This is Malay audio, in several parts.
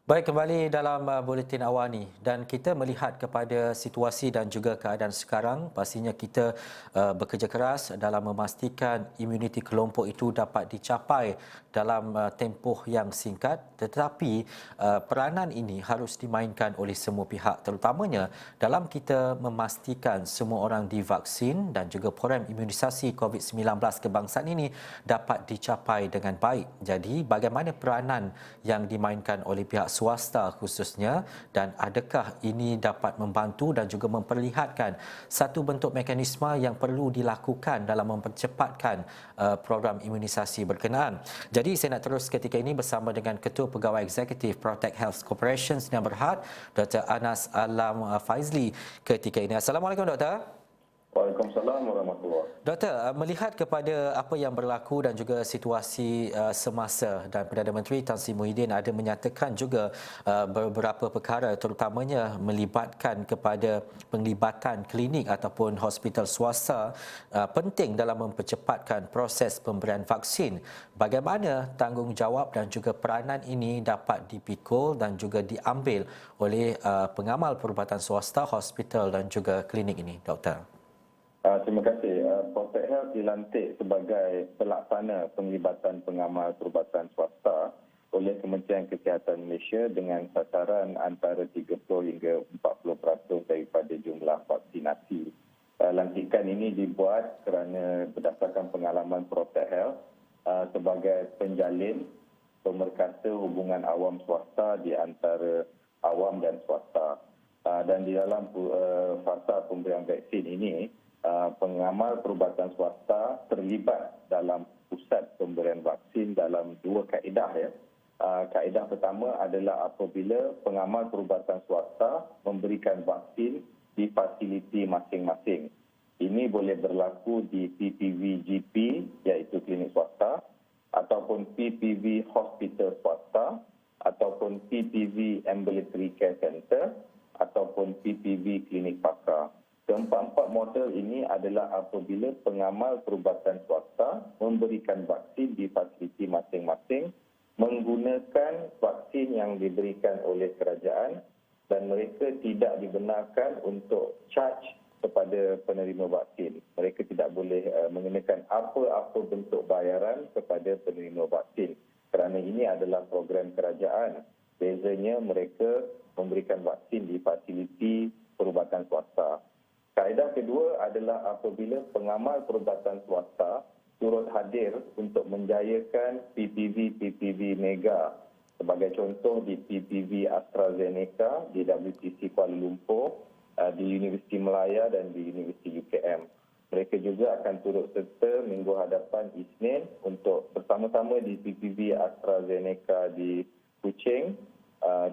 Baik, kembali dalam buletin awal ni dan kita melihat kepada situasi dan juga keadaan sekarang, pastinya kita bekerja keras dalam memastikan imuniti kelompok itu dapat dicapai dalam tempoh yang singkat, tetapi peranan ini harus dimainkan oleh semua pihak, terutamanya dalam kita memastikan semua orang divaksin dan juga program imunisasi COVID-19 kebangsaan ini dapat dicapai dengan baik. Jadi, bagaimana peranan yang dimainkan oleh pihak swasta khususnya, dan adakah ini dapat membantu dan juga memperlihatkan satu bentuk mekanisme yang perlu dilakukan dalam mempercepatkan program imunisasi berkenaan. Jadi saya nak terus ketika ini bersama dengan Ketua Pegawai Eksekutif Protect Health Corporation Sdn Bhd, Dr. Anas Alam Faizli ketika ini. Assalamualaikum, Doktor. Waalaikumsalam warahmatullahi. Doktor, melihat kepada apa yang berlaku dan juga situasi semasa, dan Perdana Menteri Tan Sri Muhyiddin ada menyatakan juga beberapa perkara terutamanya melibatkan kepada penglibatan klinik ataupun hospital swasta penting dalam mempercepatkan proses pemberian vaksin. Bagaimana tanggungjawab dan juga peranan ini dapat dipikul dan juga diambil oleh pengamal perubatan swasta, hospital dan juga klinik ini, Doktor? Terima kasih. Protect Health dilantik sebagai pelaksana penglibatan pengamal perubatan swasta oleh Kementerian Kesihatan Malaysia dengan sasaran antara 30 hingga 40% daripada jumlah vaksinasi. Lantikan ini dibuat kerana berdasarkan pengalaman Protect Health sebagai penjalin pemerkasa hubungan awam swasta di antara awam dan swasta. Dan di dalam fasa pemberian vaksin ini, pengamal perubatan swasta terlibat dalam pusat pemberian vaksin dalam dua kaedah. Kaedah pertama adalah apabila pengamal perubatan swasta memberikan vaksin di fasiliti masing-masing. Ini boleh berlaku di PPV GP iaitu klinik swasta, ataupun PPV hospital swasta, ataupun PPV ambulatory care center, ataupun PPV klinik pakar. Keempat-empat model ini adalah apabila pengamal perubatan swasta memberikan vaksin di fasiliti masing-masing menggunakan vaksin yang diberikan oleh kerajaan dan mereka tidak dibenarkan untuk charge kepada penerima vaksin. Mereka tidak boleh mengenakan apa-apa bentuk bayaran kepada penerima vaksin kerana ini adalah program kerajaan. Bezanya mereka memberikan vaksin di fasiliti perubatan swasta. Kaedah kedua adalah apabila pengamal perubatan swasta turut hadir untuk menjayakan PPV Mega. Sebagai contoh di PPV AstraZeneca di WTC Kuala Lumpur, di Universiti Melaya dan di Universiti UKM. Mereka juga akan turut serta minggu hadapan Isnin untuk bersama-sama di PPV AstraZeneca di Kuching,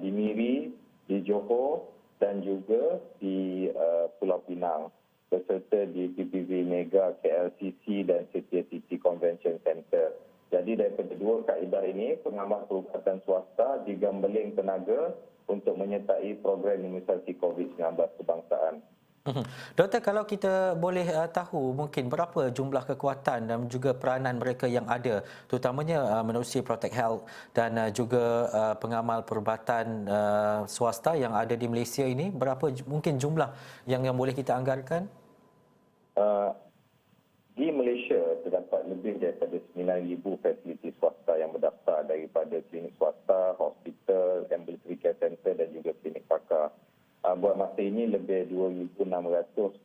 di Miri, di Johor dan juga di Pulau Pinang, beserta di PPV Mega KLCC dan Setia City Convention Center. Jadi daripada dua kaedah ini, pengamal perubatan swasta digambeling tenaga untuk menyertai program imunisasi COVID-19 kebangsaan. Doktor, kalau kita boleh tahu mungkin berapa jumlah kekuatan dan juga peranan mereka yang ada, terutamanya menerusi Protect Health dan juga pengamal perubatan swasta yang ada di Malaysia ini, berapa mungkin jumlah yang boleh kita anggarkan? Di Malaysia terdapat lebih daripada 9,000 fasiliti swasta yang berdaftar daripada klinik swasta, hospital, ambulatory care center dan juga klinik pakar. Buat masa ini lebih 2,600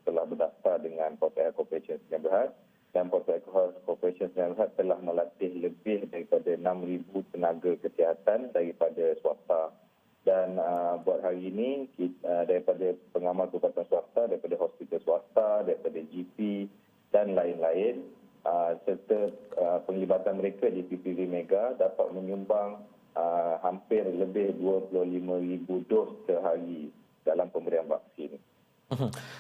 telah berdaftar dengan Protect Health Corporation Sdn Bhd, dan Protect Health Corporation Sdn Bhd telah melatih lebih daripada 6,000 tenaga kesihatan daripada swasta. Dan buat hari ini daripada pengamal perubatan swasta, daripada hospital swasta, daripada GP dan lain-lain, serta penglibatan mereka di PPV Mega dapat menyumbang hampir lebih 25,000 dos sehari dalam pemberian vaksin.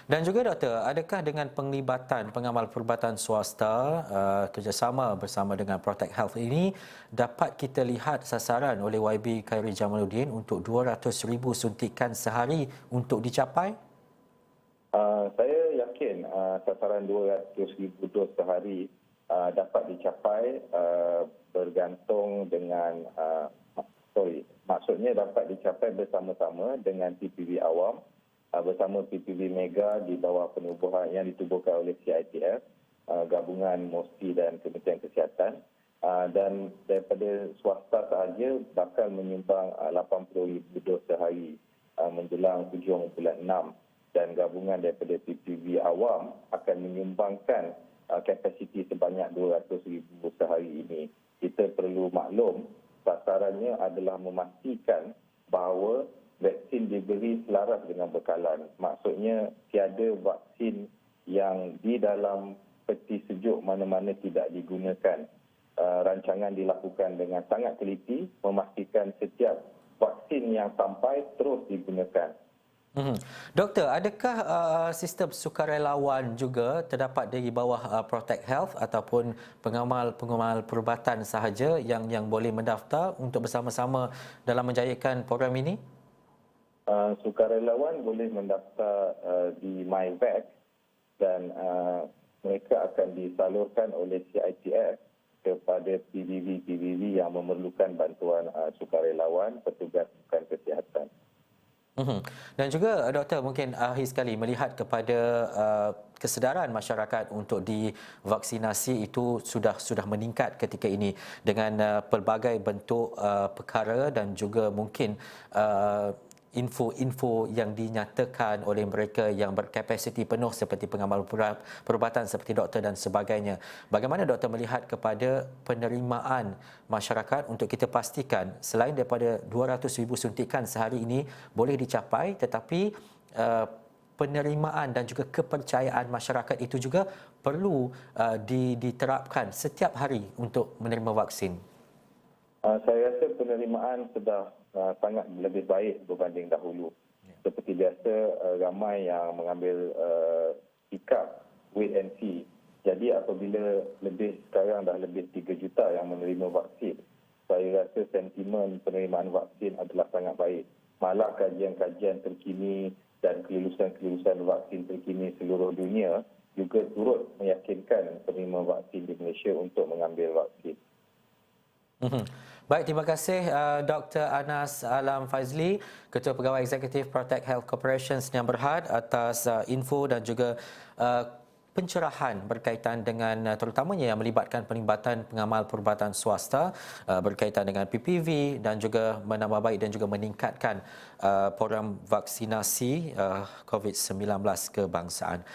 Dan juga doktor, adakah dengan penglibatan pengamal perubatan swasta kerjasama bersama dengan Protect Health ini dapat kita lihat sasaran oleh YB Khairi Jamaluddin untuk 200,000 suntikan sehari untuk dicapai? Saya yakin sasaran 200,000 dos sehari dapat dicapai bergantung dengan maksudnya dapat dicapai bersama-sama dengan PPV awam, bersama PPV Mega di bawah penubuhan yang ditubuhkan oleh CITF, gabungan MOSPI dan Kementerian Kesihatan, dan daripada swasta sahaja bakal menyumbang 80,000 dos sehari menjelang hujung bulan 6, dan gabungan daripada PPV awam akan menyumbangkan kapasiti sebanyak 200,000 sehari ini. Kita perlu maklum sasarannya adalah memastikan bahawa vaksin diberi selaras dengan bekalan. Maksudnya tiada vaksin yang di dalam peti sejuk mana-mana tidak digunakan. Rancangan dilakukan dengan sangat teliti, memastikan setiap vaksin yang sampai terus digunakan. Doktor, adakah sistem sukarelawan juga terdapat di bawah Protect Health ataupun pengamal-pengamal perubatan sahaja yang boleh mendaftar untuk bersama-sama dalam menjayakan program ini? Sukarelawan boleh mendaftar di MyVac dan mereka akan disalurkan oleh CITF kepada PVV-PVV yang memerlukan bantuan sukarelawan, petugas bukan kesihatan. Dan juga doktor, mungkin akhir sekali melihat kepada kesedaran masyarakat untuk divaksinasi itu sudah meningkat ketika ini dengan pelbagai bentuk perkara dan juga mungkin info-info yang dinyatakan oleh mereka yang berkapasiti penuh seperti pengamal perubatan seperti doktor dan sebagainya. Bagaimana doktor melihat kepada penerimaan masyarakat untuk kita pastikan selain daripada 200,000 suntikan sehari ini boleh dicapai, tetapi penerimaan dan juga kepercayaan masyarakat itu juga perlu diterapkan setiap hari untuk menerima vaksin? Saya rasa penerimaan sudah sangat lebih baik berbanding dahulu. Seperti biasa, ramai yang mengambil sikap wait and see. Jadi apabila sekarang dah lebih 3 juta yang menerima vaksin, saya rasa sentimen penerimaan vaksin adalah sangat baik. Malah kajian-kajian terkini dan kelulusan-kelulusan vaksin terkini seluruh dunia juga turut meyakinkan penerima vaksin di Malaysia untuk mengambil vaksin. Baik, terima kasih Dr. Anas Alam Fazli, Ketua Pegawai Eksekutif Protect Health Corporation Sdn Bhd atas info dan juga pencerahan berkaitan dengan terutamanya yang melibatkan pelibatan pengamal perubatan swasta berkaitan dengan PPV dan juga menambah baik dan juga meningkatkan program vaksinasi COVID-19 kebangsaan.